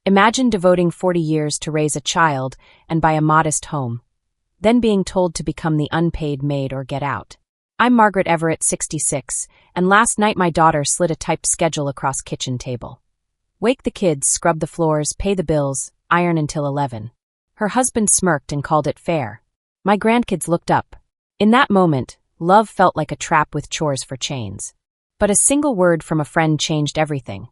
Imagine devoting 40 years to raise a child and buy a modest home, then being told to become the unpaid maid or get out. I'm Margaret Everett, 66, and last night my daughter slid a typed schedule across kitchen table. Wake the kids, scrub the floors, pay the bills, iron until 11. Her husband smirked and called it fair. My grandkids looked up. In that moment, love felt like a trap with chores for chains. But a single word from a friend changed everything.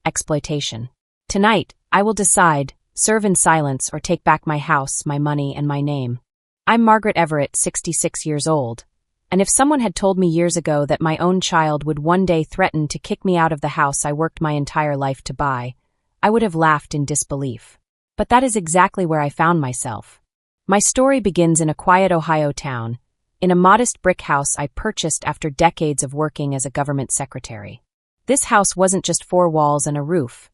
Exploitation. Tonight, I will decide, serve in silence or take back my house, my money, and my name. I'm Margaret Everett, 66 years old. And if someone had told me years ago that my own child would one day threaten to kick me out of the house I worked my entire life to buy, I would have laughed in disbelief. But that is exactly where I found myself. My story begins in a quiet Ohio town, in a modest brick house I purchased after decades of working as a government secretary. This house wasn't just four walls and a roof.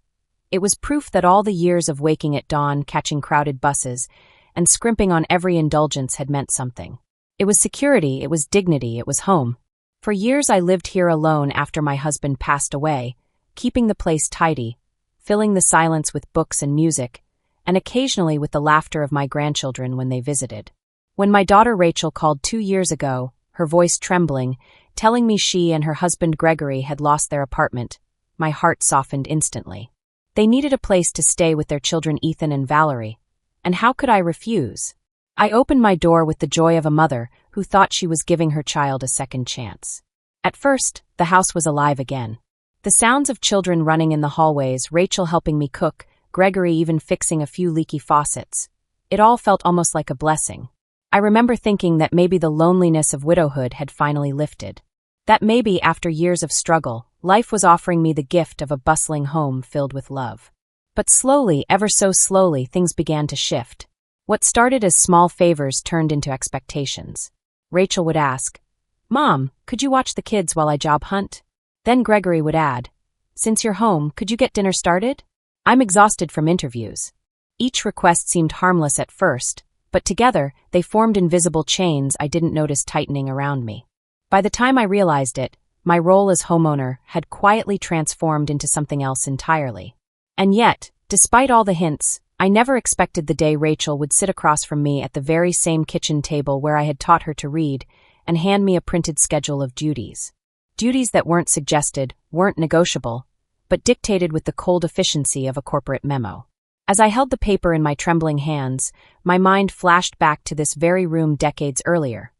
It was proof that all the years of waking at dawn, catching crowded buses, and scrimping on every indulgence had meant something. It was security, it was dignity, it was home. For years I lived here alone after my husband passed away, keeping the place tidy, filling the silence with books and music, and occasionally with the laughter of my grandchildren when they visited. When my daughter Rachel called 2 years ago, her voice trembling, telling me she and her husband Gregory had lost their apartment, my heart softened instantly. They needed a place to stay with their children Ethan and Valerie, and how could I refuse? I opened my door with the joy of a mother who thought she was giving her child a second chance. At first, the house was alive again. The sounds of children running in the hallways, Rachel helping me cook, Gregory even fixing a few leaky faucets. It all felt almost like a blessing. I remember thinking that maybe the loneliness of widowhood had finally lifted. That maybe, after years of struggle, life was offering me the gift of a bustling home filled with love. But slowly, ever so slowly, things began to shift. What started as small favors turned into expectations. Rachel would ask, "Mom, could you watch the kids while I job hunt?" Then Gregory would add, "Since you're home, could you get dinner started?" I'm exhausted from interviews. Each request seemed harmless at first, but together, they formed invisible chains I didn't notice tightening around me. By the time I realized it, my role as homeowner had quietly transformed into something else entirely. And yet, despite all the hints, I never expected the day Rachel would sit across from me at the very same kitchen table where I had taught her to read and hand me a printed schedule of duties. Duties that weren't suggested, weren't negotiable, but dictated with the cold efficiency of a corporate memo. As I held the paper in my trembling hands, my mind flashed back to this very room decades earlier,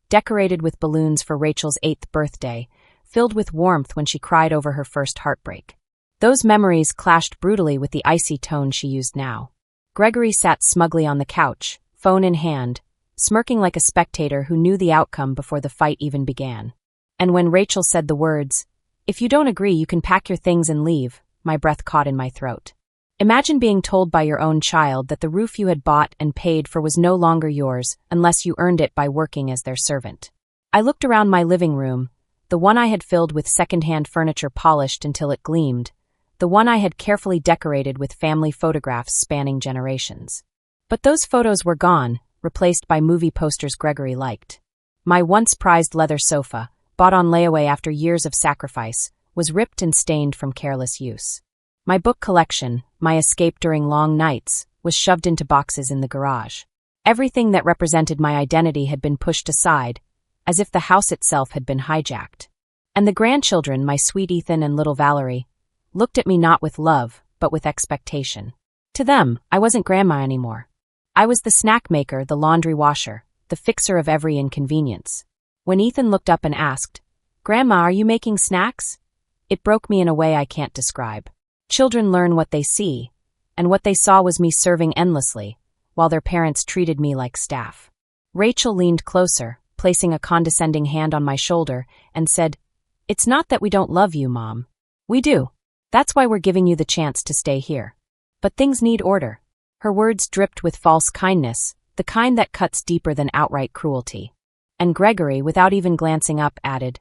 decorated with balloons for Rachel's 8th birthday, filled with warmth when she cried over her first heartbreak. Those memories clashed brutally with the icy tone she used now. Gregory sat smugly on the couch, phone in hand, smirking like a spectator who knew the outcome before the fight even began. And when Rachel said the words, "If you don't agree, you can pack your things and leave," my breath caught in my throat. Imagine being told by your own child that the roof you had bought and paid for was no longer yours unless you earned it by working as their servant. I looked around my living room, the one I had filled with second-hand furniture polished until it gleamed, the one I had carefully decorated with family photographs spanning generations. But those photos were gone, replaced by movie posters Gregory liked. My once prized leather sofa, bought on layaway after years of sacrifice, was ripped and stained from careless use. My book collection, my escape during long nights, was shoved into boxes in the garage. Everything that represented my identity had been pushed aside, as if the house itself had been hijacked. And the grandchildren, my sweet Ethan and little Valerie, looked at me not with love, but with expectation. To them, I wasn't grandma anymore. I was the snack maker, the laundry washer, the fixer of every inconvenience. When Ethan looked up and asked, "Grandma, are you making snacks?" it broke me in a way I can't describe. Children learn what they see, and what they saw was me serving endlessly, while their parents treated me like staff. Rachel leaned closer, placing a condescending hand on my shoulder, and said, "It's not that we don't love you, Mom. We do. That's why we're giving you the chance to stay here. But things need order." Her words dripped with false kindness, the kind that cuts deeper than outright cruelty. And Gregory, without even glancing up, added,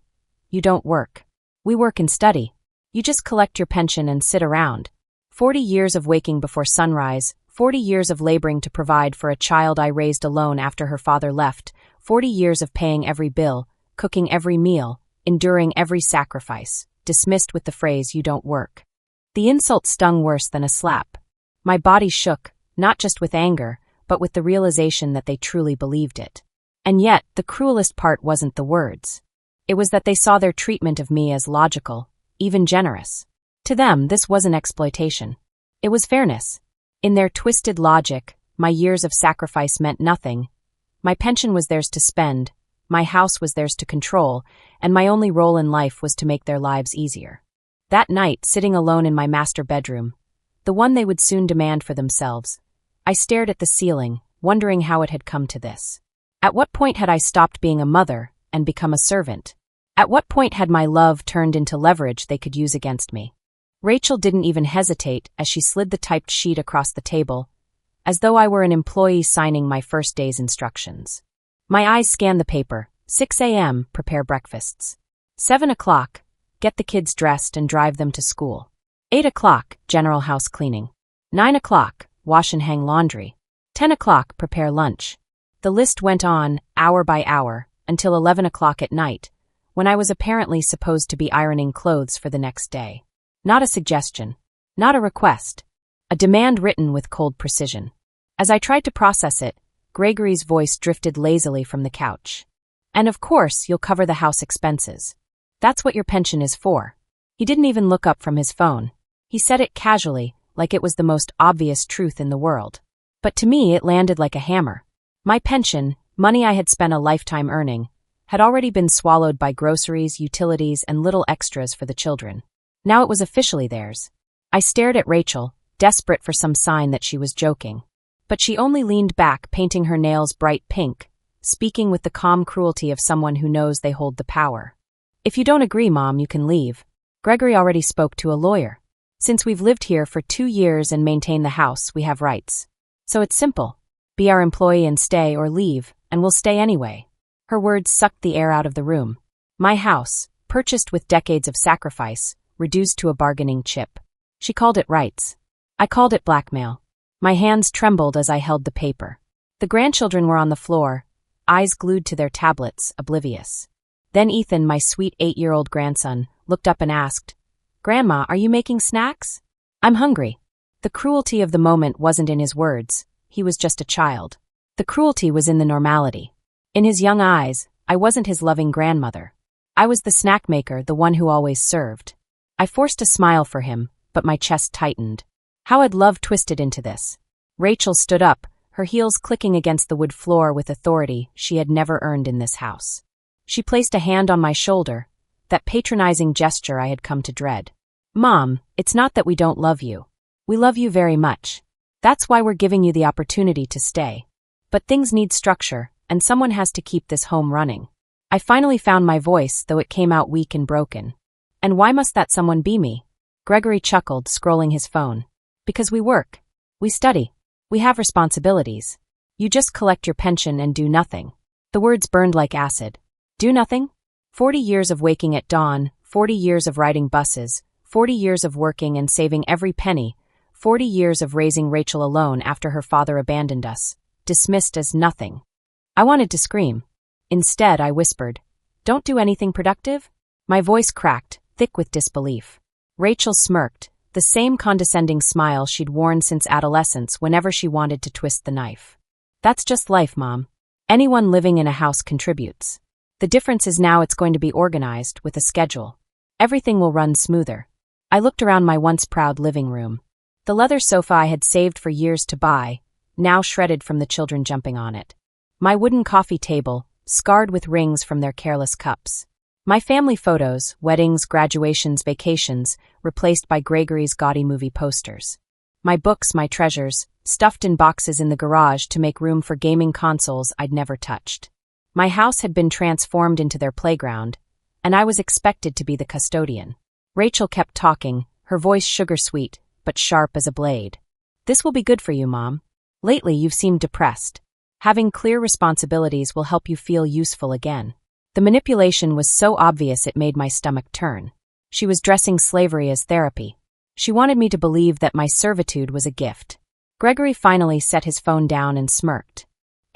"You don't work. We work and study. You just collect your pension and sit around. 40 years of waking before sunrise, 40 years of laboring to provide for a child I raised alone after her father left, 40 years of paying every bill, cooking every meal, enduring every sacrifice, dismissed with the phrase, 'You don't work.'" The insult stung worse than a slap. My body shook, not just with anger, but with the realization that they truly believed it. And yet, the cruelest part wasn't the words. It was that they saw their treatment of me as logical, even generous. To them, this wasn't exploitation. It was fairness. In their twisted logic, my years of sacrifice meant nothing. My pension was theirs to spend, my house was theirs to control, and my only role in life was to make their lives easier. That night, sitting alone in my master bedroom, the one they would soon demand for themselves, I stared at the ceiling, wondering how it had come to this. At what point had I stopped being a mother and become a servant? At what point had my love turned into leverage they could use against me? Rachel didn't even hesitate as she slid the typed sheet across the table, as though I were an employee signing my first day's instructions. My eyes scanned the paper. 6 a.m., prepare breakfasts. 7 o'clock, get the kids dressed and drive them to school. 8 o'clock, general house cleaning. 9 o'clock, wash and hang laundry. 10 o'clock, prepare lunch. The list went on, hour by hour, until 11 o'clock at night, when I was apparently supposed to be ironing clothes for the next day. Not a suggestion. Not a request. A demand written with cold precision. As I tried to process it, Gregory's voice drifted lazily from the couch. And of course, you'll cover the house expenses. That's what your pension is for. He didn't even look up from his phone. He said it casually, like it was the most obvious truth in the world. But to me, it landed like a hammer. My pension, money I had spent a lifetime earning, had already been swallowed by groceries, utilities, and little extras for the children. Now it was officially theirs. I stared at Rachel, desperate for some sign that she was joking. But she only leaned back, painting her nails bright pink, speaking with the calm cruelty of someone who knows they hold the power. If you don't agree, Mom, you can leave. Gregory already spoke to a lawyer. Since we've lived here for 2 years and maintain the house, we have rights. So it's simple. Be our employee and stay, or leave, and we'll stay anyway. Her words sucked the air out of the room. My house, purchased with decades of sacrifice, reduced to a bargaining chip. She called it rights. I called it blackmail. My hands trembled as I held the paper. The grandchildren were on the floor, eyes glued to their tablets, oblivious. Then Ethan, my sweet 8-year-old grandson, looked up and asked, "Grandma, are you making snacks?" "I'm hungry." The cruelty of the moment wasn't in his words. He was just a child. The cruelty was in the normality. In his young eyes, I wasn't his loving grandmother. I was the snack maker, the one who always served. I forced a smile for him, but my chest tightened. How had love twisted into this? Rachel stood up, her heels clicking against the wood floor with authority she had never earned in this house. She placed a hand on my shoulder, that patronizing gesture I had come to dread. "Mom, it's not that we don't love you. We love you very much. That's why we're giving you the opportunity to stay. But things need structure, and someone has to keep this home running." I finally found my voice, though it came out weak and broken. "And why must that someone be me?" Gregory chuckled, scrolling his phone. "Because we work. We study. We have responsibilities. You just collect your pension and do nothing." The words burned like acid. Do nothing? 40 years of waking at dawn, 40 years of riding buses, 40 years of working and saving every penny, 40 years of raising Rachel alone after her father abandoned us, dismissed as nothing. I wanted to scream. Instead, I whispered, "Don't do anything productive?" My voice cracked, thick with disbelief. Rachel smirked, the same condescending smile she'd worn since adolescence whenever she wanted to twist the knife. "That's just life, Mom. Anyone living in a house contributes. The difference is now it's going to be organized, with a schedule. Everything will run smoother." I looked around my once proud living room. The leather sofa I had saved for years to buy, now shredded from the children jumping on it. My wooden coffee table, scarred with rings from their careless cups. My family photos, weddings, graduations, vacations, replaced by Gregory's gaudy movie posters. My books, my treasures, stuffed in boxes in the garage to make room for gaming consoles I'd never touched. My house had been transformed into their playground, and I was expected to be the custodian. Rachel kept talking, her voice sugar-sweet, but sharp as a blade. "This will be good for you, Mom. Lately you've seemed depressed. Having clear responsibilities will help you feel useful again." The manipulation was so obvious it made my stomach turn. She was dressing slavery as therapy. She wanted me to believe that my servitude was a gift. Gregory finally set his phone down and smirked.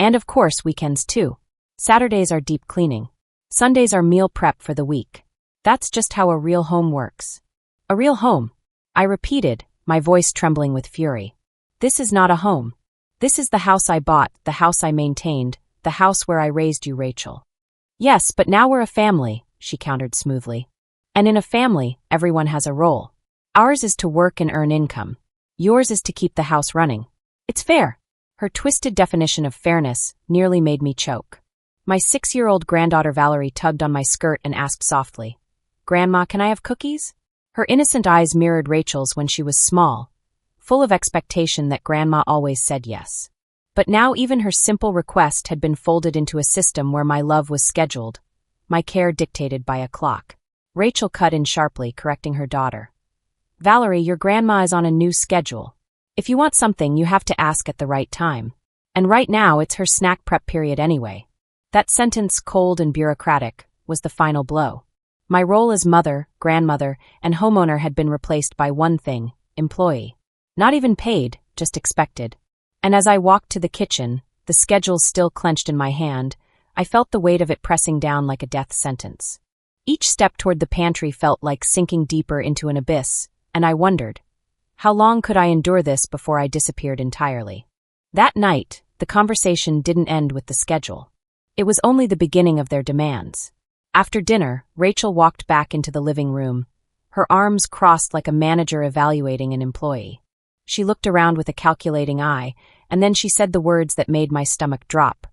"And of course weekends too. Saturdays are deep cleaning. Sundays are meal prep for the week. That's just how a real home works." "A real home," I repeated, my voice trembling with fury. This is not a home. This is the house I bought, the house I maintained, the house where I raised you, Rachel. Yes, but now we're a family, she countered smoothly. And in a family, everyone has a role. Ours is to work and earn income. Yours is to keep the house running. It's fair. Her twisted definition of fairness nearly made me choke. My 6-year-old granddaughter Valerie tugged on my skirt and asked softly, "Grandma, can I have cookies?" Her innocent eyes mirrored Rachel's when she was small, full of expectation that Grandma always said yes. But now even her simple request had been folded into a system where my love was scheduled, my care dictated by a clock. Rachel cut in sharply, correcting her daughter. "Valerie, your grandma is on a new schedule. If you want something, you have to ask at the right time. And right now, it's her snack prep period anyway." That sentence, cold and bureaucratic, was the final blow. My role as mother, grandmother, and homeowner had been replaced by one thing: employee. Not even paid, just expected. And as I walked to the kitchen, the schedule still clenched in my hand, I felt the weight of it pressing down like a death sentence. Each step toward the pantry felt like sinking deeper into an abyss, and I wondered, how long could I endure this before I disappeared entirely? That night, the conversation didn't end with the schedule. It was only the beginning of their demands. After dinner, Rachel walked back into the living room, her arms crossed like a manager evaluating an employee. She looked around with a calculating eye, and then she said the words that made my stomach drop.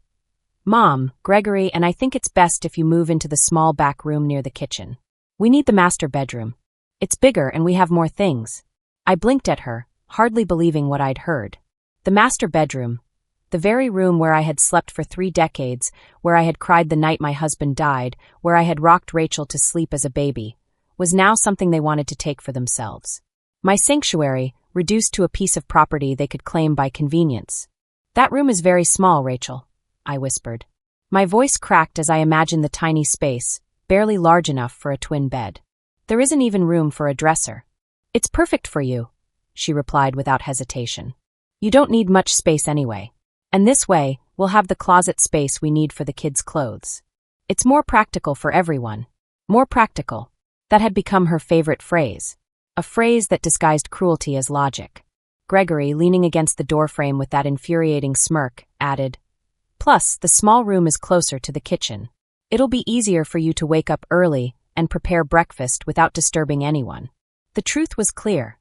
"Mom, Gregory, and I think it's best if you move into the small back room near the kitchen. We need the master bedroom. It's bigger and we have more things." I blinked at her, hardly believing what I'd heard. The master bedroom, the very room where I had slept for 3 decades, where I had cried the night my husband died, where I had rocked Rachel to sleep as a baby, was now something they wanted to take for themselves. My sanctuary, reduced to a piece of property they could claim by convenience. "That room is very small, Rachel," I whispered. My voice cracked as I imagined the tiny space, barely large enough for a twin bed. "There isn't even room for a dresser." "It's perfect for you," she replied without hesitation. "You don't need much space anyway. And this way, we'll have the closet space we need for the kids' clothes. It's more practical for everyone. More practical." That had become her favorite phrase. A phrase that disguised cruelty as logic. Gregory, leaning against the doorframe with that infuriating smirk, added, "Plus, the small room is closer to the kitchen. It'll be easier for you to wake up early and prepare breakfast without disturbing anyone." The truth was clear.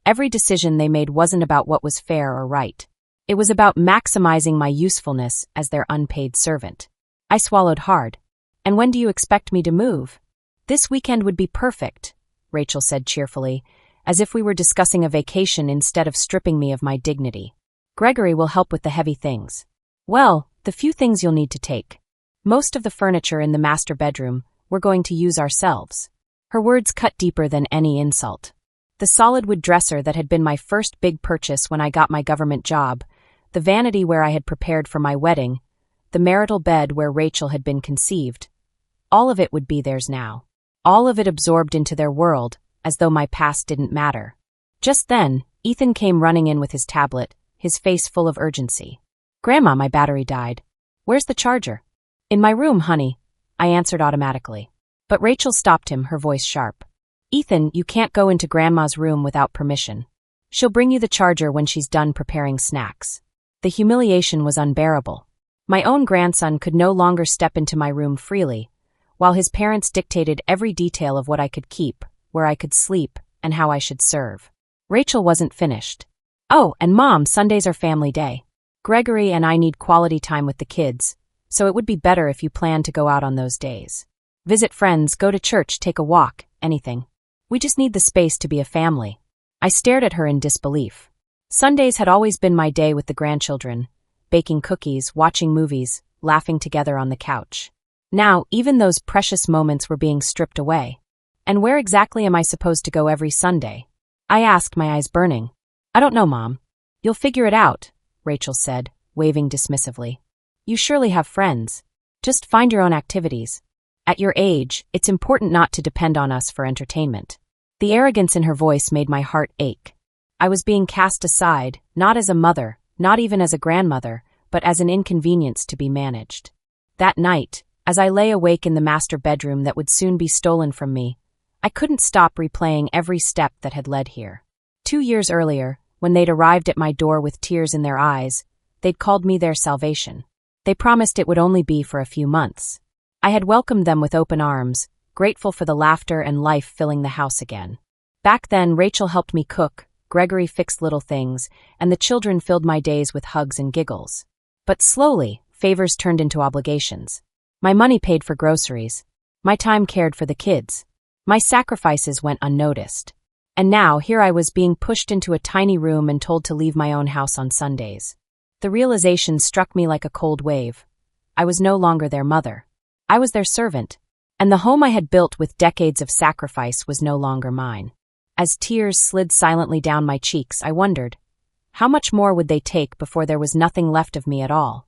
Every decision they made wasn't about what was fair or right. It was about maximizing my usefulness as their unpaid servant. I swallowed hard. "And when do you expect me to move?" "This weekend would be perfect," Rachel said cheerfully, as if we were discussing a vacation instead of stripping me of my dignity. "Gregory will help with the heavy things." "Well, the few things you'll need to take. Most of the furniture in the master bedroom we're going to use ourselves." Her words cut deeper than any insult. The solid wood dresser that had been my first big purchase when I got my government job, the vanity where I had prepared for my wedding, the marital bed where Rachel had been conceived. All of it would be theirs now. All of it absorbed into their world, as though my past didn't matter. Just then, Ethan came running in with his tablet, his face full of urgency. "Grandma, my battery died. Where's the charger?" "In my room, honey," I answered automatically. But Rachel stopped him, her voice sharp. "Ethan, you can't go into Grandma's room without permission. She'll bring you the charger when she's done preparing snacks." The humiliation was unbearable. My own grandson could no longer step into my room freely, while his parents dictated every detail of what I could keep, where I could sleep, and how I should serve. Rachel wasn't finished. "Oh, and Mom, Sundays are family day. Gregory and I need quality time with the kids, so it would be better if you planned to go out on those days. Visit friends, go to church, take a walk, anything. We just need the space to be a family." I stared at her in disbelief. Sundays had always been my day with the grandchildren, baking cookies, watching movies, laughing together on the couch. Now, even those precious moments were being stripped away. "And where exactly am I supposed to go every Sunday?" I asked, my eyes burning. "I don't know, Mom. You'll figure it out," Rachel said, waving dismissively. "You surely have friends. Just find your own activities. At your age, it's important not to depend on us for entertainment." The arrogance in her voice made my heart ache. I was being cast aside, not as a mother, not even as a grandmother, but as an inconvenience to be managed. That night, as I lay awake in the master bedroom that would soon be stolen from me, I couldn't stop replaying every step that had led here. 2 years earlier, When they'd arrived at my door with tears in their eyes, they'd called me their salvation. They promised it would only be for a few months. I had welcomed them with open arms, grateful for the laughter and life filling the house again. Back then, Rachel helped me cook, Gregory fixed little things, and the children filled my days with hugs and giggles. But slowly, favors turned into obligations. My money paid for groceries. My time cared for the kids. My sacrifices went unnoticed. And now, here I was being pushed into a tiny room and told to leave my own house on Sundays. The realization struck me like a cold wave. I was no longer their mother. I was their servant. And the home I had built with decades of sacrifice was no longer mine. As tears slid silently down my cheeks, I wondered, how much more would they take before there was nothing left of me at all?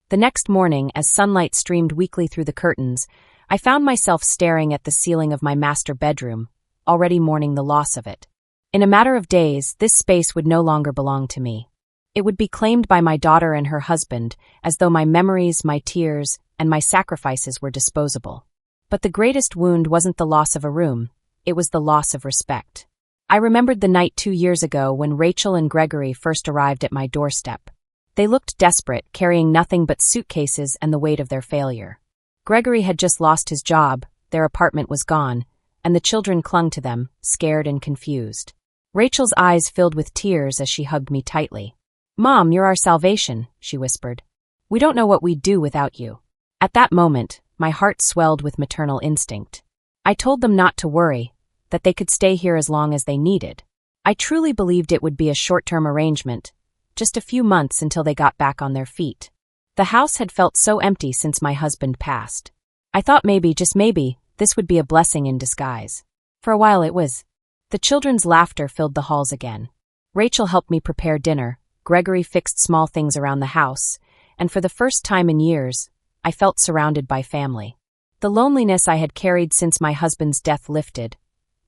The next morning, as sunlight streamed weakly through the curtains, I found myself staring at the ceiling of my master bedroom, already mourning the loss of it. In a matter of days, this space would no longer belong to me. It would be claimed by my daughter and her husband, as though my memories, my tears, and my sacrifices were disposable. But the greatest wound wasn't the loss of a room, it was the loss of respect. I remembered the night 2 years ago when Rachel and Gregory first arrived at my doorstep. They looked desperate, carrying nothing but suitcases and the weight of their failure. Gregory had just lost his job, their apartment was gone, and the children clung to them, scared and confused. Rachel's eyes filled with tears as she hugged me tightly. "Mom, you're our salvation," she whispered. "We don't know what we'd do without you." At that moment, my heart swelled with maternal instinct. I told them not to worry, that they could stay here as long as they needed. I truly believed it would be a short-term arrangement, just a few months until they got back on their feet. The house had felt so empty since my husband passed. I thought maybe, just maybe, this would be a blessing in disguise. For a while it was. The children's laughter filled the halls again. Rachel helped me prepare dinner, Gregory fixed small things around the house, and for the first time in years, I felt surrounded by family. The loneliness I had carried since my husband's death lifted,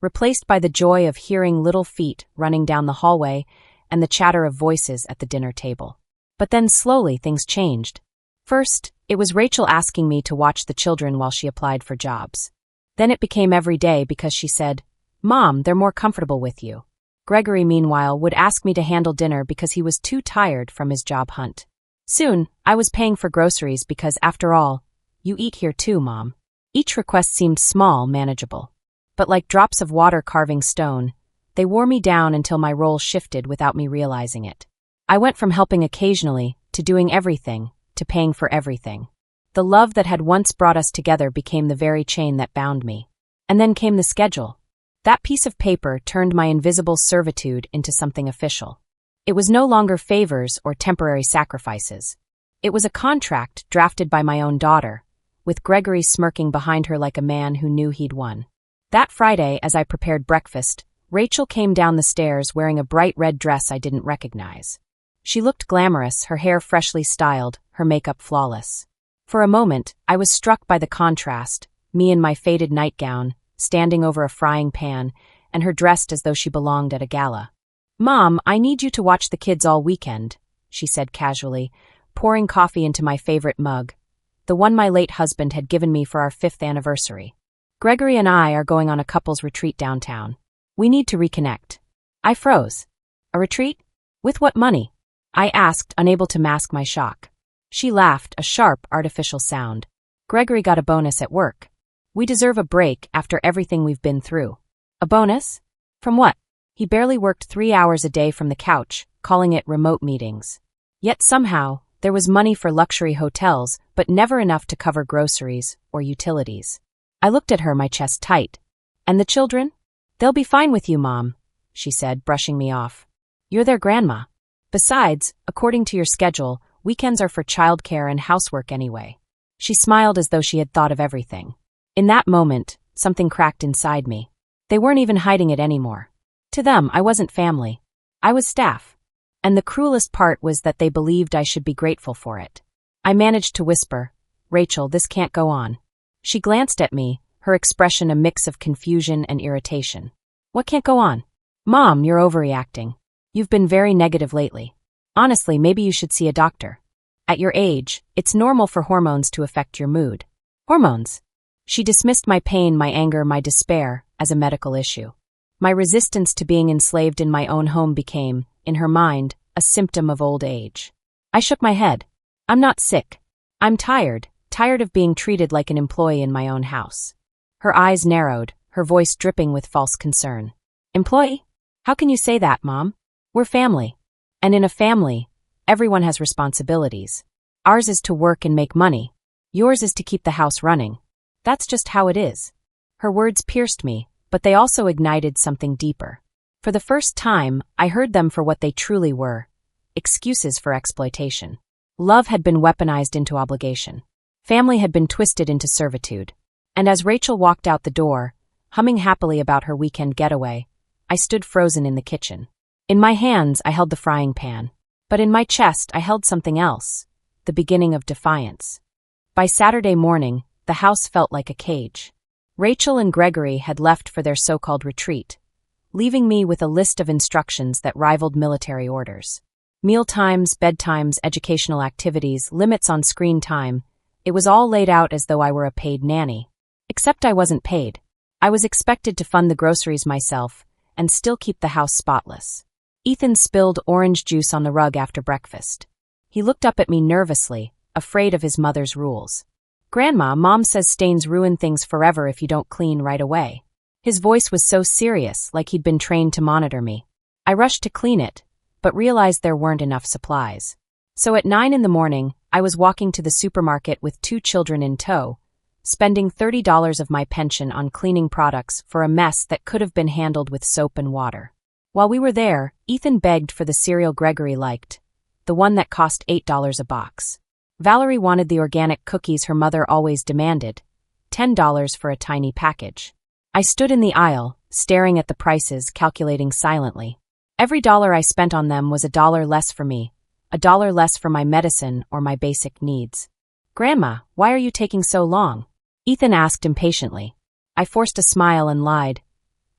replaced by the joy of hearing little feet running down the hallway and the chatter of voices at the dinner table. But then slowly things changed. First, it was Rachel asking me to watch the children while she applied for jobs. Then it became every day because she said, "Mom, they're more comfortable with you." Gregory, meanwhile, would ask me to handle dinner because he was too tired from his job hunt. Soon, I was paying for groceries because, after all, you eat here too, Mom. Each request seemed small, manageable. But like drops of water carving stone, they wore me down until my role shifted without me realizing it. I went from helping occasionally, to doing everything, to paying for everything. The love that had once brought us together became the very chain that bound me. And then came the schedule. That piece of paper turned my invisible servitude into something official. It was no longer favors or temporary sacrifices. It was a contract drafted by my own daughter, with Gregory smirking behind her like a man who knew he'd won. That Friday, as I prepared breakfast, Rachel came down the stairs wearing a bright red dress I didn't recognize. She looked glamorous, her hair freshly styled, her makeup flawless. For a moment, I was struck by the contrast, me in my faded nightgown, standing over a frying pan, and her dressed as though she belonged at a gala. "Mom, I need you to watch the kids all weekend," she said casually, pouring coffee into my favorite mug, the one my late husband had given me for our 5th anniversary. "Gregory and I are going on a couples retreat downtown. We need to reconnect." I froze. "A retreat? With what money?" I asked, unable to mask my shock. She laughed, a sharp, artificial sound. "Gregory got a bonus at work. We deserve a break after everything we've been through." "A bonus? From what?" He barely worked 3 hours a day from the couch, calling it remote meetings. Yet somehow, there was money for luxury hotels, but never enough to cover groceries or utilities. I looked at her, my chest tight. "And the children? They'll be fine with you, Mom," she said, brushing me off. "You're their grandma. Besides, according to your schedule, weekends are for childcare and housework anyway." She smiled as though she had thought of everything. In that moment, something cracked inside me. They weren't even hiding it anymore. To them, I wasn't family. I was staff. And the cruelest part was that they believed I should be grateful for it. I managed to whisper, "Rachel, this can't go on." She glanced at me, her expression a mix of confusion and irritation. "What can't go on?" "Mom, you're overreacting. You've been very negative lately. Honestly, maybe you should see a doctor. At your age, it's normal for hormones to affect your mood." "Hormones?" She dismissed my pain, my anger, my despair as a medical issue. My resistance to being enslaved in my own home became, in her mind, a symptom of old age. I shook my head. I'm not sick. I'm tired of being treated like an employee in my own house. Her eyes narrowed, her voice dripping with false concern. Employee? How can you say that, Mom? We're family. And in a family, everyone has responsibilities. Ours is to work and make money. Yours is to keep the house running. That's just how it is. Her words pierced me, but they also ignited something deeper. For the first time, I heard them for what they truly were: excuses for exploitation. Love had been weaponized into obligation. Family had been twisted into servitude. And as Rachel walked out the door, humming happily about her weekend getaway, I stood frozen in the kitchen. In my hands, I held the frying pan. But in my chest, I held something else: the beginning of defiance. By Saturday morning, the house felt like a cage. Rachel and Gregory had left for their so-called retreat, leaving me with a list of instructions that rivaled military orders. Mealtimes, bedtimes, educational activities, limits on screen time. It was all laid out as though I were a paid nanny. Except I wasn't paid. I was expected to fund the groceries myself and still keep the house spotless. Ethan spilled orange juice on the rug after breakfast. He looked up at me nervously, afraid of his mother's rules. Grandma, Mom says stains ruin things forever if you don't clean right away. His voice was so serious, like he'd been trained to monitor me. I rushed to clean it, but realized there weren't enough supplies. So at 9 a.m, I was walking to the supermarket with 2 children in tow, spending $30 of my pension on cleaning products for a mess that could have been handled with soap and water. While we were there, Ethan begged for the cereal Gregory liked, the one that cost $8 a box. Valerie wanted the organic cookies her mother always demanded, $10 for a tiny package. I stood in the aisle, staring at the prices, calculating silently. Every dollar I spent on them was $1 less for me, $1 less for my medicine or my basic needs. Grandma, why are you taking so long? Ethan asked impatiently. I forced a smile and lied.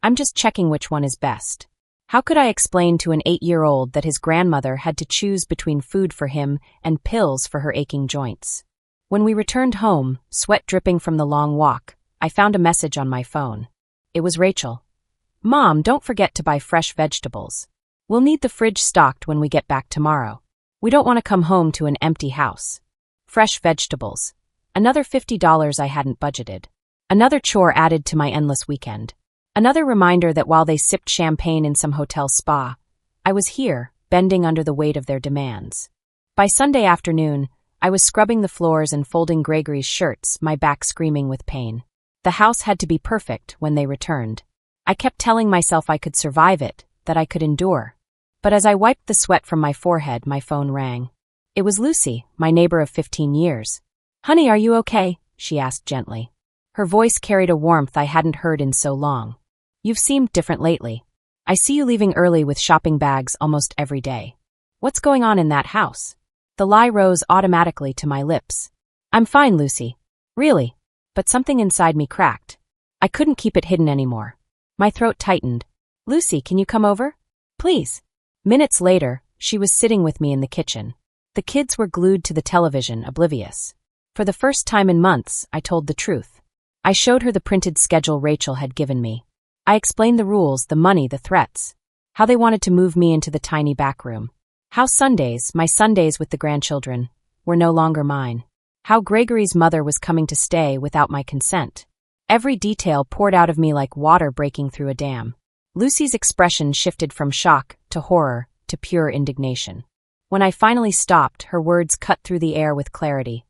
I'm just checking which one is best. How could I explain to an 8-year-old that his grandmother had to choose between food for him and pills for her aching joints? When we returned home, sweat dripping from the long walk, I found a message on my phone. It was Rachel. Mom, don't forget to buy fresh vegetables. We'll need the fridge stocked when we get back tomorrow. We don't want to come home to an empty house. Fresh vegetables. Another $50 I hadn't budgeted. Another chore added to my endless weekend. Another reminder that while they sipped champagne in some hotel spa, I was here, bending under the weight of their demands. By Sunday afternoon, I was scrubbing the floors and folding Gregory's shirts, my back screaming with pain. The house had to be perfect when they returned. I kept telling myself I could survive it, that I could endure. But as I wiped the sweat from my forehead, my phone rang. It was Lucy, my neighbor of 15 years. Honey, are you okay? She asked gently. Her voice carried a warmth I hadn't heard in so long. You've seemed different lately. I see you leaving early with shopping bags almost every day. What's going on in that house? The lie rose automatically to my lips. I'm fine, Lucy. Really. But something inside me cracked. I couldn't keep it hidden anymore. My throat tightened. Lucy, can you come over? Please. Minutes later, she was sitting with me in the kitchen. The kids were glued to the television, oblivious. For the first time in months, I told the truth. I showed her the printed schedule Rachel had given me. I explained the rules, the money, the threats. How they wanted to move me into the tiny back room. How Sundays, my Sundays with the grandchildren, were no longer mine. How Gregory's mother was coming to stay without my consent. Every detail poured out of me like water breaking through a dam. Lucy's expression shifted from shock to horror to pure indignation. When I finally stopped, her words cut through the air with clarity.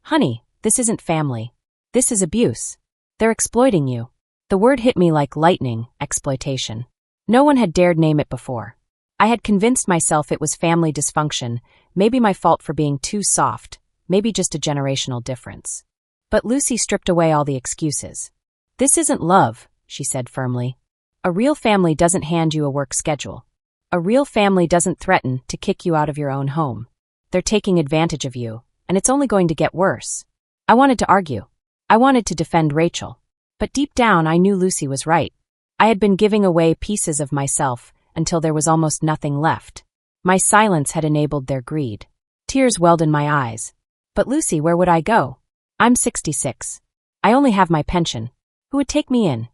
Honey, this isn't family. This is abuse. They're exploiting you. The word hit me like lightning, exploitation. No one had dared name it before. I had convinced myself it was family dysfunction, maybe my fault for being too soft, maybe just a generational difference. But Lucy stripped away all the excuses. This isn't love, she said firmly. A real family doesn't hand you a work schedule. A real family doesn't threaten to kick you out of your own home. They're taking advantage of you, and it's only going to get worse. I wanted to argue. I wanted to defend Rachel. But deep down, I knew Lucy was right. I had been giving away pieces of myself until there was almost nothing left. My silence had enabled their greed. Tears welled in my eyes. But Lucy, where would I go? I'm 66. I only have my pension. Who would take me in?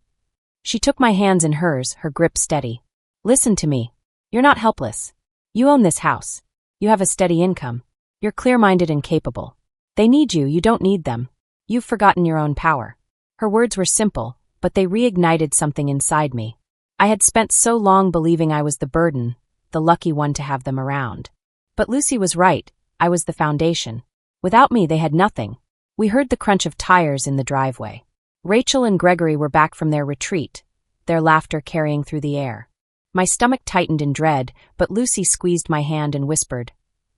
She took my hands in hers, her grip steady. Listen to me. You're not helpless. You own this house. You have a steady income. You're clear-minded and capable. They need you, you don't need them. You've forgotten your own power. Her words were simple, but they reignited something inside me. I had spent so long believing I was the burden, the lucky one to have them around. But Lucy was right, I was the foundation. Without me, they had nothing. We heard the crunch of tires in the driveway. Rachel and Gregory were back from their retreat, their laughter carrying through the air. My stomach tightened in dread, but Lucy squeezed my hand and whispered,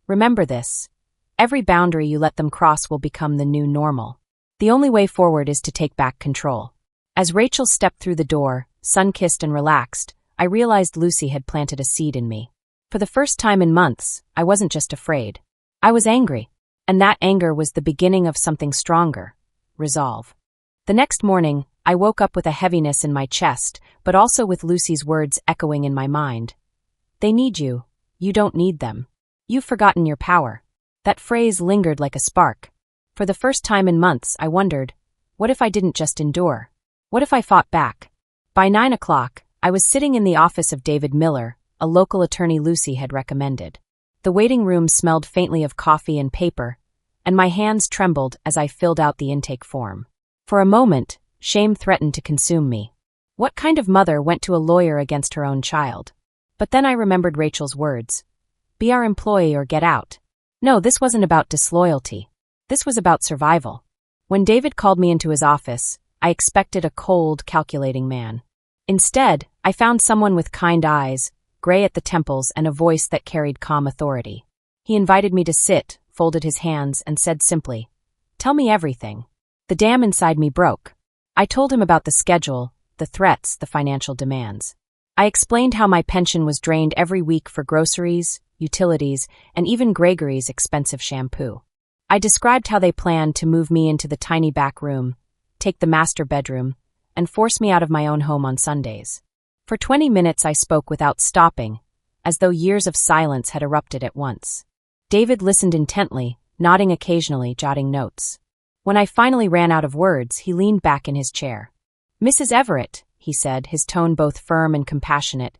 "Remember this. Every boundary you let them cross will become the new normal. The only way forward is to take back control." As Rachel stepped through the door, sun-kissed and relaxed, I realized Lucy had planted a seed in me. For the first time in months, I wasn't just afraid. I was angry. And that anger was the beginning of something stronger: resolve. The next morning, I woke up with a heaviness in my chest, but also with Lucy's words echoing in my mind. They need you. You don't need them. You've forgotten your power. That phrase lingered like a spark. For the first time in months, I wondered, what if I didn't just endure? What if I fought back? By 9 o'clock, I was sitting in the office of David Miller, a local attorney Lucy had recommended. The waiting room smelled faintly of coffee and paper, and my hands trembled as I filled out the intake form. For a moment, shame threatened to consume me. What kind of mother went to a lawyer against her own child? But then I remembered Rachel's words. Be our employee or get out. No, this wasn't about disloyalty. This was about survival. When David called me into his office, I expected a cold, calculating man. Instead, I found someone with kind eyes, gray at the temples, and a voice that carried calm authority. He invited me to sit, folded his hands, and said simply, "Tell me everything." The dam inside me broke. I told him about the schedule, the threats, the financial demands. I explained how my pension was drained every week for groceries, utilities, and even Gregory's expensive shampoo. I described how they planned to move me into the tiny back room, take the master bedroom, and force me out of my own home on Sundays. For 20 minutes I spoke without stopping, as though years of silence had erupted at once. David listened intently, nodding occasionally, jotting notes. When I finally ran out of words, he leaned back in his chair. "Mrs. Everett," he said, his tone both firm and compassionate,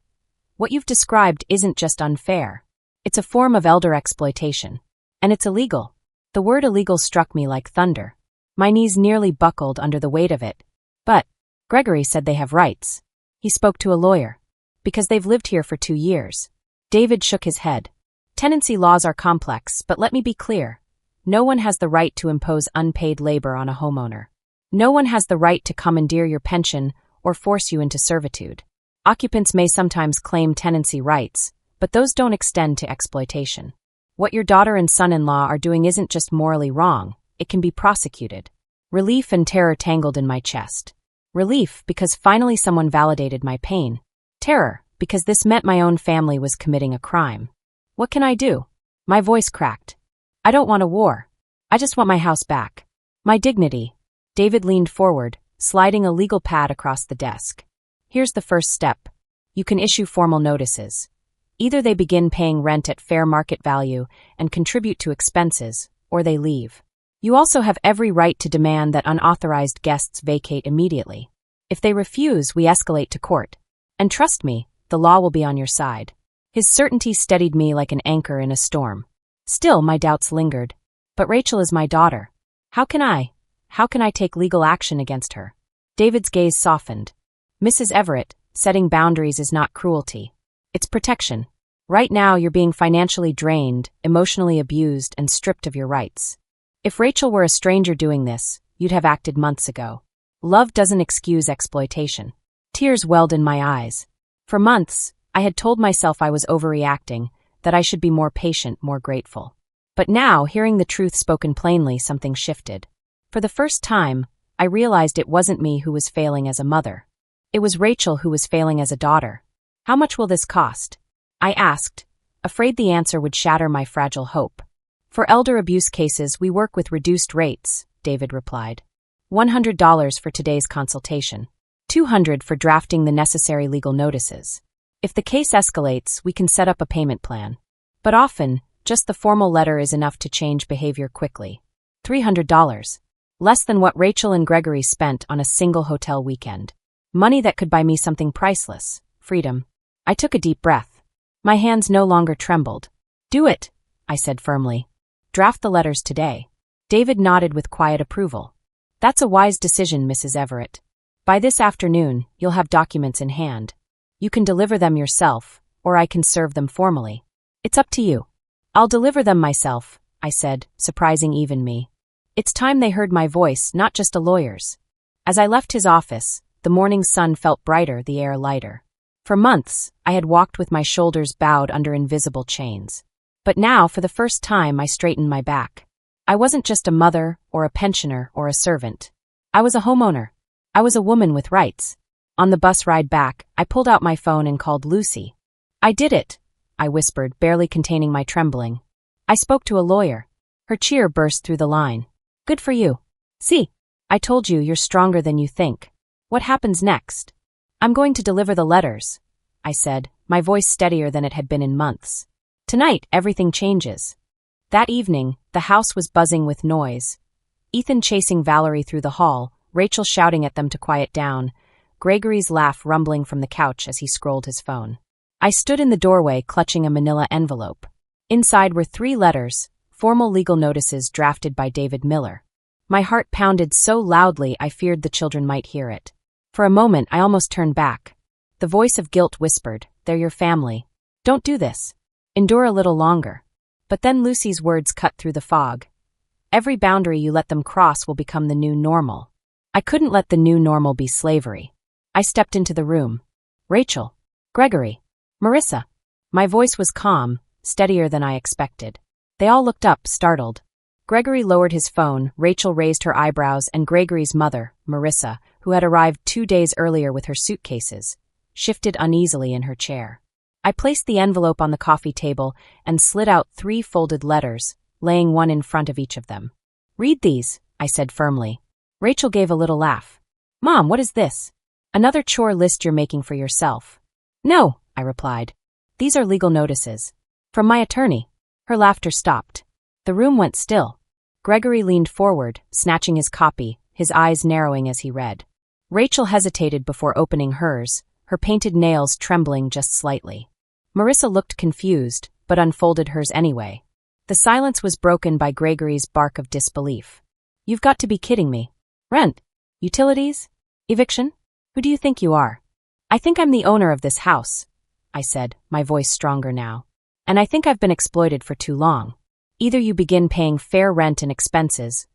"what you've described isn't just unfair. It's a form of elder exploitation. And it's illegal." The word illegal struck me like thunder. My knees nearly buckled under the weight of it. "But Gregory said they have rights." He spoke to a lawyer. "Because they've lived here for 2 years. David shook his head. "Tenancy laws are complex, but let me be clear. No one has the right to impose unpaid labor on a homeowner. No one has the right to commandeer your pension or force you into servitude. Occupants may sometimes claim tenancy rights, but those don't extend to exploitation. What your daughter and son-in-law are doing isn't just morally wrong, it can be prosecuted." Relief and terror tangled in my chest. Relief, because finally someone validated my pain. Terror, because this meant my own family was committing a crime. What can I do? My voice cracked. I don't want a war. I just want my house back. My dignity. David leaned forward, sliding a legal pad across the desk. "Here's the first step. You can issue formal notices. Either they begin paying rent at fair market value and contribute to expenses, or they leave. You also have every right to demand that unauthorized guests vacate immediately. If they refuse, we escalate to court. And trust me, the law will be on your side." His certainty steadied me like an anchor in a storm. Still, my doubts lingered. But Rachel is my daughter. How can I take legal action against her? David's gaze softened. "Mrs. Everett, setting boundaries is not cruelty. It's protection. Right now, you're being financially drained, emotionally abused, and stripped of your rights. If Rachel were a stranger doing this, you'd have acted months ago. Love doesn't excuse exploitation." Tears welled in my eyes. For months, I had told myself I was overreacting, that I should be more patient, more grateful. But now, hearing the truth spoken plainly, something shifted. For the first time, I realized it wasn't me who was failing as a mother. It was Rachel who was failing as a daughter. "How much will this cost?" I asked, afraid the answer would shatter my fragile hope. "For elder abuse cases, we work with reduced rates," David replied. $100 for today's consultation. $200 for drafting the necessary legal notices. If the case escalates, we can set up a payment plan. But often, just the formal letter is enough to change behavior quickly. $300. Less than what Rachel and Gregory spent on a single hotel weekend. Money that could buy me something priceless: freedom. I took a deep breath. My hands no longer trembled. Do it, I said firmly. Draft the letters today. David nodded with quiet approval. That's a wise decision, Mrs. Everett. By this afternoon, you'll have documents in hand. You can deliver them yourself, or I can serve them formally. It's up to you. I'll deliver them myself, I said, surprising even me. It's time they heard my voice, not just a lawyer's. As I left his office, the morning sun felt brighter, the air lighter. For months, I had walked with my shoulders bowed under invisible chains. But now, for the first time, I straightened my back. I wasn't just a mother, or a pensioner, or a servant. I was a homeowner. I was a woman with rights. On the bus ride back, I pulled out my phone and called Lucy. I did it, I whispered, barely containing my trembling. I spoke to a lawyer. Her cheer burst through the line. Good for you. See, I told you you're stronger than you think. What happens next? I'm going to deliver the letters, I said, my voice steadier than it had been in months. Tonight, everything changes. That evening, the house was buzzing with noise. Ethan chasing Valerie through the hall, Rachel shouting at them to quiet down, Gregory's laugh rumbling from the couch as he scrolled his phone. I stood in the doorway clutching a manila envelope. Inside were 3 letters, formal legal notices drafted by David Miller. My heart pounded so loudly I feared the children might hear it. For a moment, I almost turned back. The voice of guilt whispered, "They're your family. Don't do this. Endure a little longer." But then Lucy's words cut through the fog. Every boundary you let them cross will become the new normal. I couldn't let the new normal be slavery. I stepped into the room. Rachel, Gregory, Marissa. My voice was calm, steadier than I expected. They all looked up, startled. Gregory lowered his phone, Rachel raised her eyebrows, and Gregory's mother, Marissa, who had arrived 2 days earlier with her suitcases, shifted uneasily in her chair. I placed the envelope on the coffee table and slid out 3 folded letters, laying one in front of each of them. "Read these," I said firmly. Rachel gave a little laugh. "Mom, what is this? Another chore list you're making for yourself?" "No," I replied. "These are legal notices. From my attorney." Her laughter stopped. The room went still. Gregory leaned forward, snatching his copy, his eyes narrowing as he read. Rachel hesitated before opening hers, her painted nails trembling just slightly. Marissa looked confused, but unfolded hers anyway. The silence was broken by Gregory's bark of disbelief. "You've got to be kidding me. Rent? Utilities? Eviction? Who do you think you are?" "I think I'm the owner of this house," I said, my voice stronger now. "And I think I've been exploited for too long. Either you begin paying fair rent and expenses,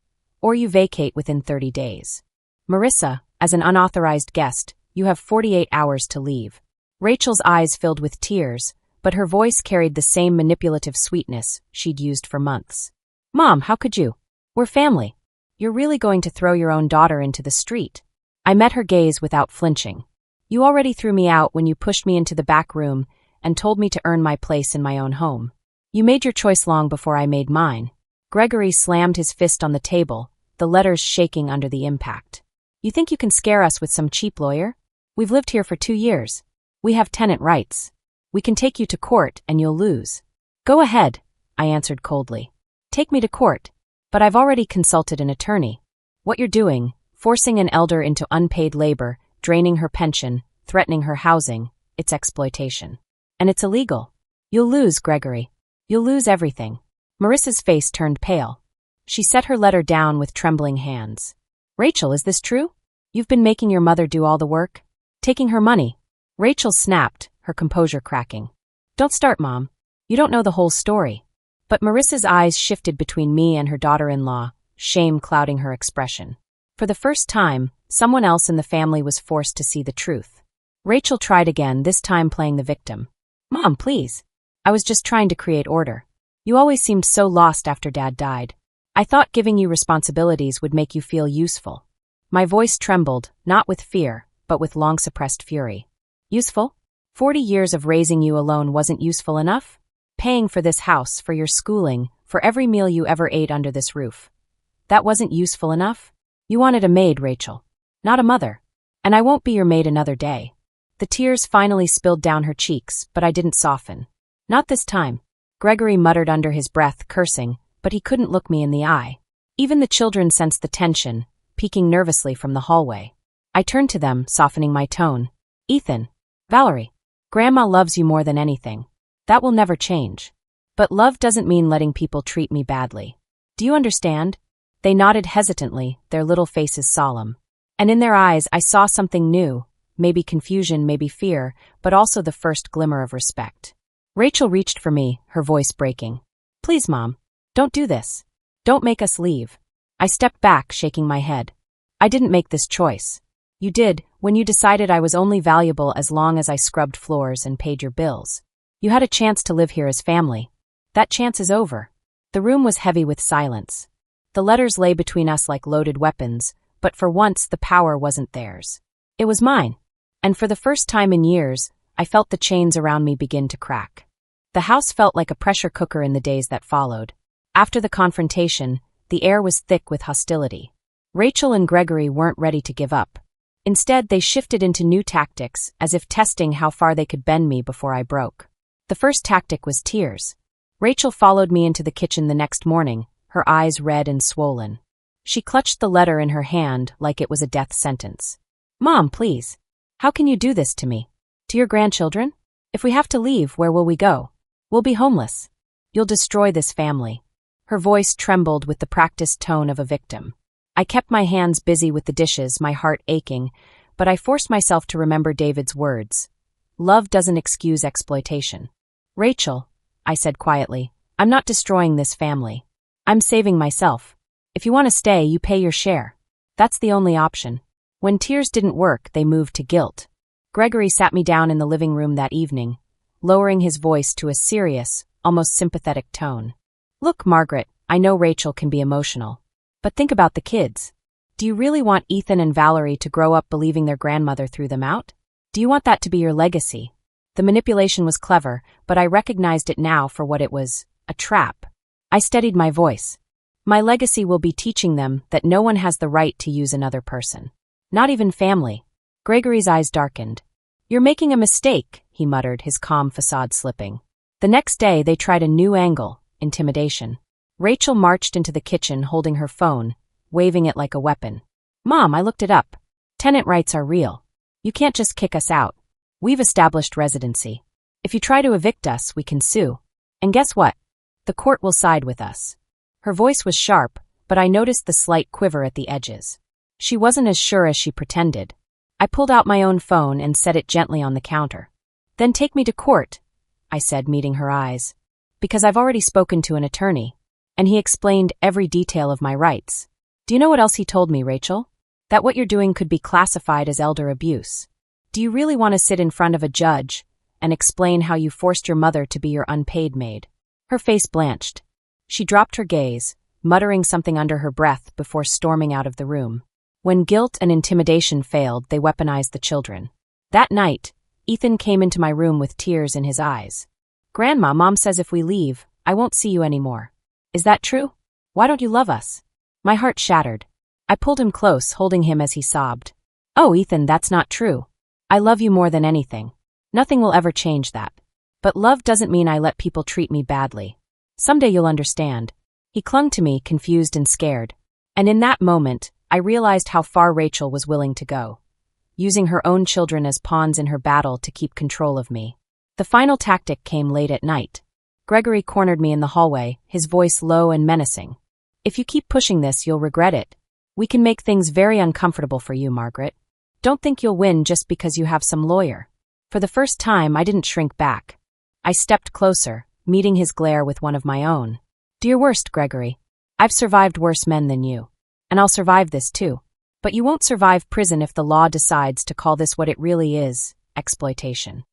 or you vacate within 30 days. Marissa, as an unauthorized guest, you have 48 hours to leave." Rachel's eyes filled with tears, but her voice carried the same manipulative sweetness she'd used for months. "Mom, how could you? We're family. You're really going to throw your own daughter into the street?" I met her gaze without flinching. "You already threw me out when you pushed me into the back room and told me to earn my place in my own home. You made your choice long before I made mine." Gregory slammed his fist on the table, the letters shaking under the impact. "You think you can scare us with some cheap lawyer? We've lived here for 2 years. We have tenant rights. We can take you to court and you'll lose." "Go ahead," I answered coldly. "Take me to court. But I've already consulted an attorney. What you're doing, forcing an elder into unpaid labor, draining her pension, threatening her housing, it's exploitation. And it's illegal. You'll lose, Gregory. You'll lose everything." Marissa's face turned pale. She set her letter down with trembling hands. "Rachel, is this true? You've been making your mother do all the work? Taking her money?" Rachel snapped, her composure cracking. "Don't start, Mom. You don't know the whole story." But Marissa's eyes shifted between me and her daughter-in-law, shame clouding her expression. For the first time, someone else in the family was forced to see the truth. Rachel tried again, this time playing the victim. "Mom, please. I was just trying to create order. You always seemed so lost after Dad died. I thought giving you responsibilities would make you feel useful." My voice trembled, not with fear, but with long-suppressed fury. "Useful? 40 years of raising you alone wasn't useful enough? Paying for this house, for your schooling, for every meal you ever ate under this roof. That wasn't useful enough? You wanted a maid, Rachel. Not a mother. And I won't be your maid another day." The tears finally spilled down her cheeks, but I didn't soften. "Not this time." Gregory muttered under his breath, cursing, but he couldn't look me in the eye. Even the children sensed the tension, peeking nervously from the hallway. I turned to them, softening my tone. "Ethan, Valerie, Grandma loves you more than anything. That will never change. But love doesn't mean letting people treat me badly. Do you understand? They nodded hesitantly, their little faces solemn. And in their eyes I saw something new, maybe confusion, maybe fear, but also the first glimmer of respect. Rachel reached for me, her voice breaking. Please, Mom. Don't do this. Don't make us leave. I stepped back, shaking my head. I didn't make this choice. You did, when you decided I was only valuable as long as I scrubbed floors and paid your bills. You had a chance to live here as family. That chance is over. The room was heavy with silence. The letters lay between us like loaded weapons, but for once the power wasn't theirs. It was mine. And for the first time in years, I felt the chains around me begin to crack. The house felt like a pressure cooker in the days that followed. After the confrontation, the air was thick with hostility. Rachel and Gregory weren't ready to give up. Instead, they shifted into new tactics, as if testing how far they could bend me before I broke. The first tactic was tears. Rachel followed me into the kitchen the next morning, her eyes red and swollen. She clutched the letter in her hand like it was a death sentence. Mom, please. How can you do this to me? To your grandchildren? If we have to leave, where will we go? We'll be homeless. You'll destroy this family. Her voice trembled with the practiced tone of a victim. I kept my hands busy with the dishes, my heart aching, but I forced myself to remember David's words. Love doesn't excuse exploitation. Rachel, I said quietly, I'm not destroying this family. I'm saving myself. If you want to stay, you pay your share. That's the only option. When tears didn't work, they moved to guilt. Gregory sat me down in the living room that evening, lowering his voice to a serious, almost sympathetic tone. Look, Margaret, I know Rachel can be emotional. But think about the kids. Do you really want Ethan and Valerie to grow up believing their grandmother threw them out? Do you want that to be your legacy? The manipulation was clever, but I recognized it now for what it was, a trap. I steadied my voice. My legacy will be teaching them that no one has the right to use another person. Not even family. Gregory's eyes darkened. You're making a mistake, he muttered, his calm facade slipping. The next day they tried a new angle, intimidation. Rachel marched into the kitchen holding her phone, waving it like a weapon. Mom, I looked it up. Tenant rights are real. You can't just kick us out. We've established residency. If you try to evict us, we can sue. And guess what? The court will side with us. Her voice was sharp, but I noticed the slight quiver at the edges. She wasn't as sure as she pretended. I pulled out my own phone and set it gently on the counter. Then take me to court, I said, meeting her eyes. Because I've already spoken to an attorney. And he explained every detail of my rights. Do you know what else he told me, Rachel? That what you're doing could be classified as elder abuse. Do you really want to sit in front of a judge and explain how you forced your mother to be your unpaid maid? Her face blanched. She dropped her gaze, muttering something under her breath before storming out of the room. When guilt and intimidation failed, they weaponized the children. That night, Ethan came into my room with tears in his eyes. Grandma, Mom says if we leave, I won't see you anymore. Is that true? Why don't you love us? My heart shattered. I pulled him close, holding him as he sobbed. Oh, Ethan, that's not true. I love you more than anything. Nothing will ever change that. But love doesn't mean I let people treat me badly. Someday you'll understand. He clung to me, confused and scared. And in that moment, I realized how far Rachel was willing to go, using her own children as pawns in her battle to keep control of me. The final tactic came late at night. Gregory cornered me in the hallway, his voice low and menacing. If you keep pushing this, you'll regret it. We can make things very uncomfortable for you, Margaret. Don't think you'll win just because you have some lawyer. For the first time, I didn't shrink back. I stepped closer, meeting his glare with one of my own. Do your worst, Gregory. I've survived worse men than you. And I'll survive this too. But you won't survive prison if the law decides to call this what it really is, exploitation.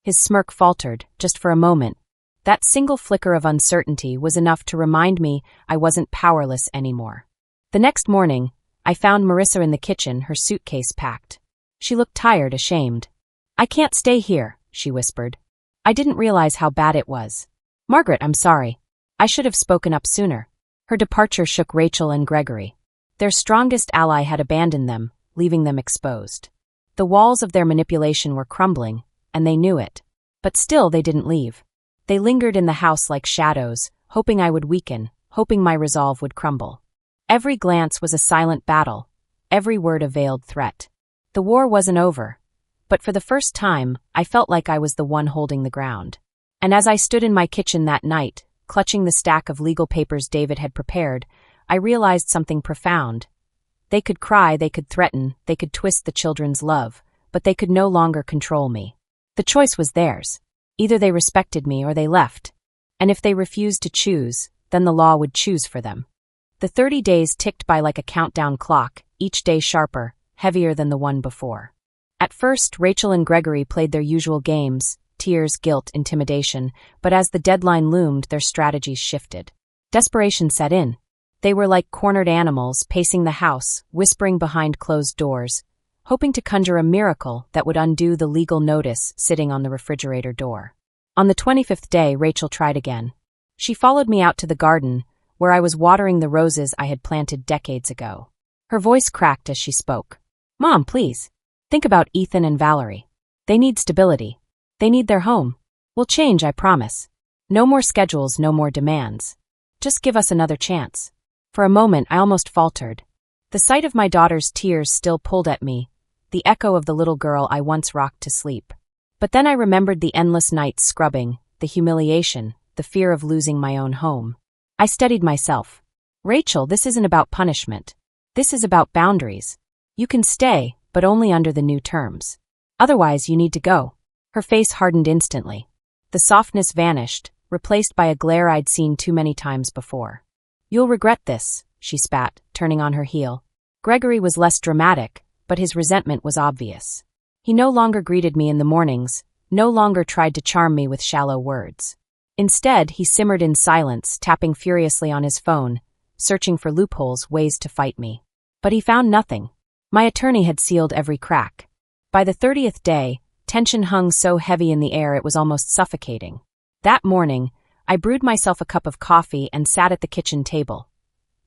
His smirk faltered, just for a moment. That single flicker of uncertainty was enough to remind me I wasn't powerless anymore. The next morning, I found Marissa in the kitchen, her suitcase packed. She looked tired, ashamed. I can't stay here, she whispered. I didn't realize how bad it was. Margaret, I'm sorry. I should have spoken up sooner. Her departure shook Rachel and Gregory. Their strongest ally had abandoned them, leaving them exposed. The walls of their manipulation were crumbling, and they knew it. But still they didn't leave. They lingered in the house like shadows, hoping I would weaken, hoping my resolve would crumble. Every glance was a silent battle, every word a veiled threat. The war wasn't over, but for the first time, I felt like I was the one holding the ground. And as I stood in my kitchen that night, clutching the stack of legal papers David had prepared, I realized something profound. They could cry, they could threaten, they could twist the children's love, but they could no longer control me. The choice was theirs. Either they respected me or they left. And if they refused to choose, then the law would choose for them. The 30 days ticked by like a countdown clock, each day sharper, heavier than the one before. At first, Rachel and Gregory played their usual games, tears, guilt, intimidation, but as the deadline loomed, their strategies shifted. Desperation set in. They were like cornered animals, pacing the house, whispering behind closed doors, hoping to conjure a miracle that would undo the legal notice sitting on the refrigerator door. On the 25th day, Rachel tried again. She followed me out to the garden, where I was watering the roses I had planted decades ago. Her voice cracked as she spoke. "Mom, please. Think about Ethan and Valerie. They need stability. They need their home. We'll change, I promise. No more schedules, no more demands. Just give us another chance." For a moment, I almost faltered. The sight of my daughter's tears still pulled at me, the echo of the little girl I once rocked to sleep. But then I remembered the endless nights scrubbing, the humiliation, the fear of losing my own home. I steadied myself. "Rachel, this isn't about punishment. This is about boundaries. You can stay, but only under the new terms. Otherwise, you need to go." Her face hardened instantly. The softness vanished, replaced by a glare I'd seen too many times before. "You'll regret this," she spat, turning on her heel. Gregory was less dramatic, but his resentment was obvious. He no longer greeted me in the mornings, no longer tried to charm me with shallow words. Instead, he simmered in silence, tapping furiously on his phone, searching for loopholes, ways to fight me. But he found nothing. My attorney had sealed every crack. By the 30th day, tension hung so heavy in the air it was almost suffocating. That morning, I brewed myself a cup of coffee and sat at the kitchen table.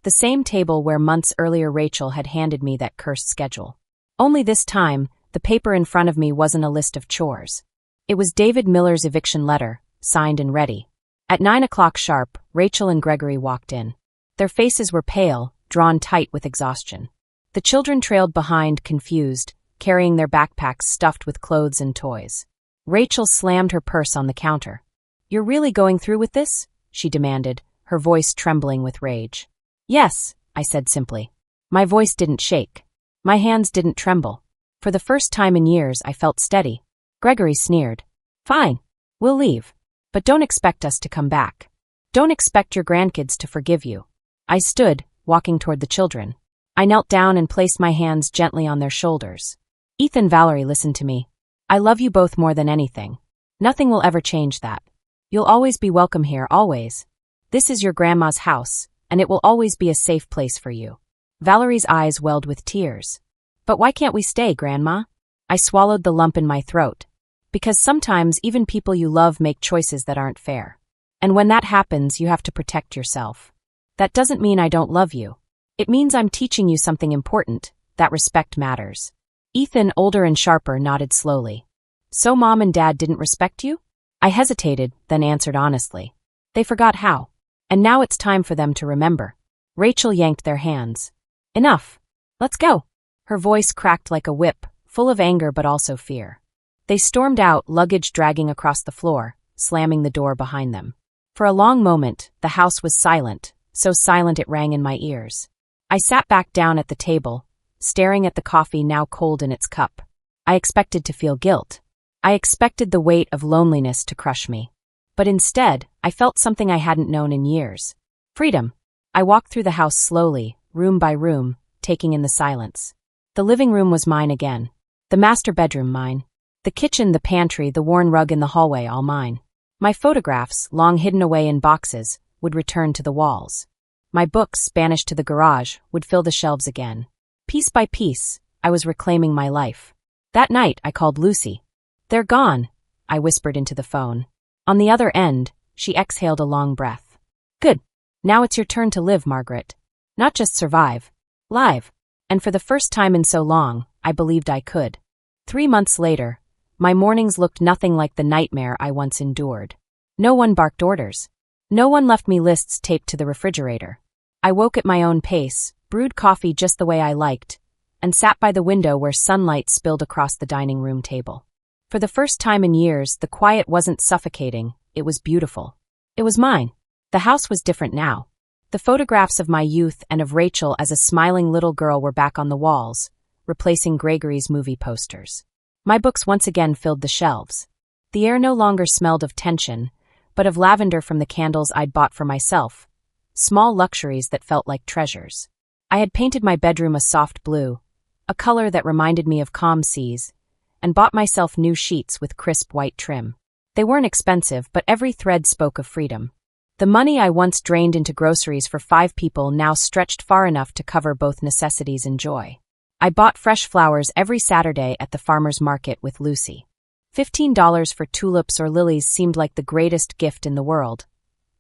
The same table where months earlier Rachel had handed me that cursed schedule. Only this time, the paper in front of me wasn't a list of chores. It was David Miller's eviction letter, signed and ready. At 9 o'clock sharp, Rachel and Gregory walked in. Their faces were pale, drawn tight with exhaustion. The children trailed behind, confused, carrying their backpacks stuffed with clothes and toys. Rachel slammed her purse on the counter. "You're really going through with this?" she demanded, her voice trembling with rage. "Yes," I said simply. My voice didn't shake. My hands didn't tremble. For the first time in years, I felt steady. Gregory sneered. "Fine. We'll leave. But don't expect us to come back. Don't expect your grandkids to forgive you." I stood, walking toward the children. I knelt down and placed my hands gently on their shoulders. "Ethan, Valerie, listen to me. I love you both more than anything. Nothing will ever change that. You'll always be welcome here, always. This is your grandma's house, and it will always be a safe place for you." Valerie's eyes welled with tears. "But why can't we stay, Grandma?" I swallowed the lump in my throat. Because sometimes even people you love make choices that aren't fair. And when that happens, you have to protect yourself. That doesn't mean I don't love you. It means I'm teaching you something important, that respect matters. Ethan, older and sharper, nodded slowly. "So Mom and Dad didn't respect you?" I hesitated, then answered honestly. "They forgot how. And now it's time for them to remember." Rachel yanked their hands. "Enough. Let's go." Her voice cracked like a whip, full of anger but also fear. They stormed out, luggage dragging across the floor, slamming the door behind them. For a long moment, the house was silent, so silent it rang in my ears. I sat back down at the table, staring at the coffee now cold in its cup. I expected to feel guilt. I expected the weight of loneliness to crush me. But instead, I felt something I hadn't known in years. Freedom. I walked through the house slowly, room by room, taking in the silence. The living room was mine again. The master bedroom mine. The kitchen, the pantry, the worn rug in the hallway, all mine. My photographs, long hidden away in boxes, would return to the walls. My books, banished to the garage, would fill the shelves again. Piece by piece, I was reclaiming my life. That night, I called Lucy. "They're gone," I whispered into the phone. On the other end, she exhaled a long breath. "Good. Now it's your turn to live, Margaret. Not just survive. Live." And for the first time in so long, I believed I could. 3 months later, my mornings looked nothing like the nightmare I once endured. No one barked orders. No one left me lists taped to the refrigerator. I woke at my own pace, brewed coffee just the way I liked, and sat by the window where sunlight spilled across the dining room table. For the first time in years, the quiet wasn't suffocating, it was beautiful. It was mine. The house was different now. The photographs of my youth and of Rachel as a smiling little girl were back on the walls, replacing Gregory's movie posters. My books once again filled the shelves. The air no longer smelled of tension, but of lavender from the candles I'd bought for myself, small luxuries that felt like treasures. I had painted my bedroom a soft blue, a color that reminded me of calm seas, and bought myself new sheets with crisp white trim. They weren't expensive, but every thread spoke of freedom. The money I once drained into groceries for 5 people now stretched far enough to cover both necessities and joy. I bought fresh flowers every Saturday at the farmer's market with Lucy. $15 for tulips or lilies seemed like the greatest gift in the world,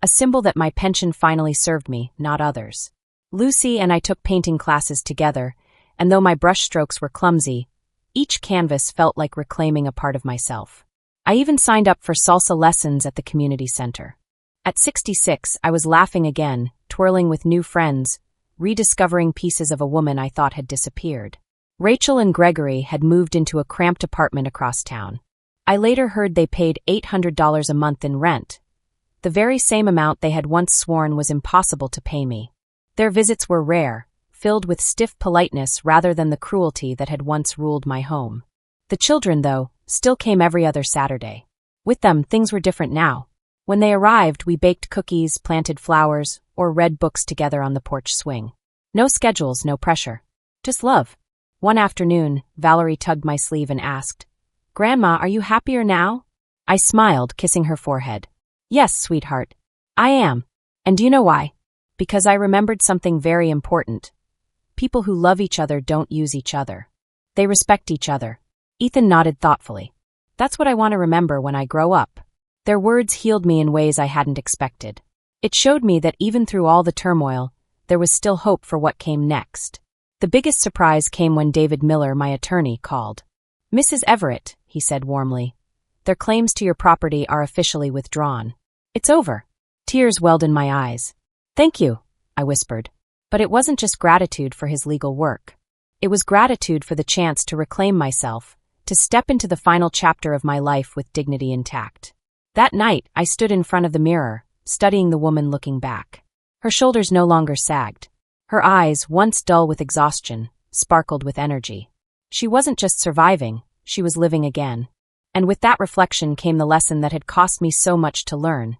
a symbol that my pension finally served me, not others. Lucy and I took painting classes together, and though my brushstrokes were clumsy, each canvas felt like reclaiming a part of myself. I even signed up for salsa lessons at the community center. At 66, I was laughing again, twirling with new friends, rediscovering pieces of a woman I thought had disappeared. Rachel and Gregory had moved into a cramped apartment across town. I later heard they paid $800 a month in rent, the very same amount they had once sworn was impossible to pay me. Their visits were rare, filled with stiff politeness rather than the cruelty that had once ruled my home. The children, though, still came every other Saturday. With them, things were different now. When they arrived, we baked cookies, planted flowers, or read books together on the porch swing. No schedules, no pressure. Just love. One afternoon, Valerie tugged my sleeve and asked, "Grandma, are you happier now?" I smiled, kissing her forehead. "Yes, sweetheart. I am. And do you know why? Because I remembered something very important. People who love each other don't use each other. They respect each other." Ethan nodded thoughtfully. "That's what I want to remember when I grow up." Their words healed me in ways I hadn't expected. It showed me that even through all the turmoil, there was still hope for what came next. The biggest surprise came when David Miller, my attorney, called. "Mrs. Everett," he said warmly, "their claims to your property are officially withdrawn. It's over." Tears welled in my eyes. "Thank you," I whispered. But it wasn't just gratitude for his legal work. It was gratitude for the chance to reclaim myself, to step into the final chapter of my life with dignity intact. That night, I stood in front of the mirror, studying the woman looking back. Her shoulders no longer sagged. Her eyes, once dull with exhaustion, sparkled with energy. She wasn't just surviving, she was living again. And with that reflection came the lesson that had cost me so much to learn.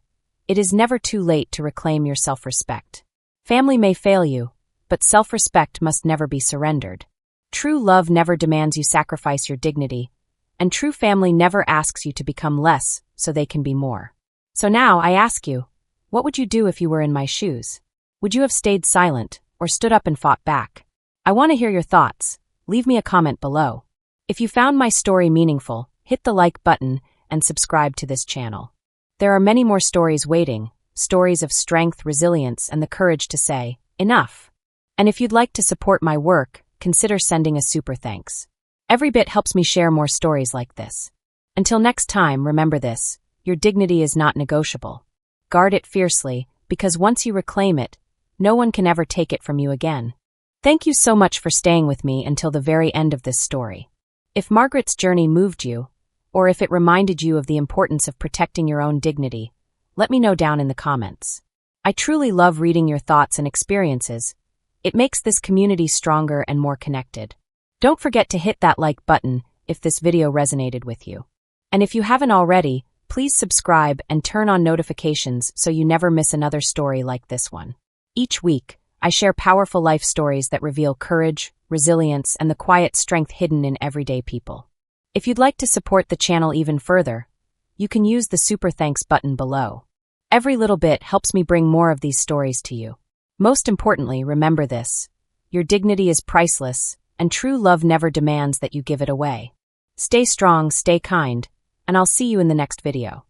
It is never too late to reclaim your self-respect. Family may fail you, but self-respect must never be surrendered. True love never demands you sacrifice your dignity, and true family never asks you to become less so they can be more. So now I ask you, what would you do if you were in my shoes? Would you have stayed silent or stood up and fought back? I want to hear your thoughts. Leave me a comment below. If you found my story meaningful, hit the like button and subscribe to this channel. There are many more stories waiting, stories of strength, resilience, and the courage to say, enough. And if you'd like to support my work, consider sending a super thanks. Every bit helps me share more stories like this. Until next time, remember this, your dignity is not negotiable. Guard it fiercely, because once you reclaim it, no one can ever take it from you again. Thank you so much for staying with me until the very end of this story. If Margaret's journey moved you, or if it reminded you of the importance of protecting your own dignity, let me know down in the comments. I truly love reading your thoughts and experiences. It makes this community stronger and more connected. Don't forget to hit that like button if this video resonated with you. And if you haven't already, please subscribe and turn on notifications so you never miss another story like this one. Each week, I share powerful life stories that reveal courage, resilience, and the quiet strength hidden in everyday people. If you'd like to support the channel even further, you can use the super thanks button below. Every little bit helps me bring more of these stories to you. Most importantly, remember this: your dignity is priceless, and true love never demands that you give it away. Stay strong, stay kind, and I'll see you in the next video.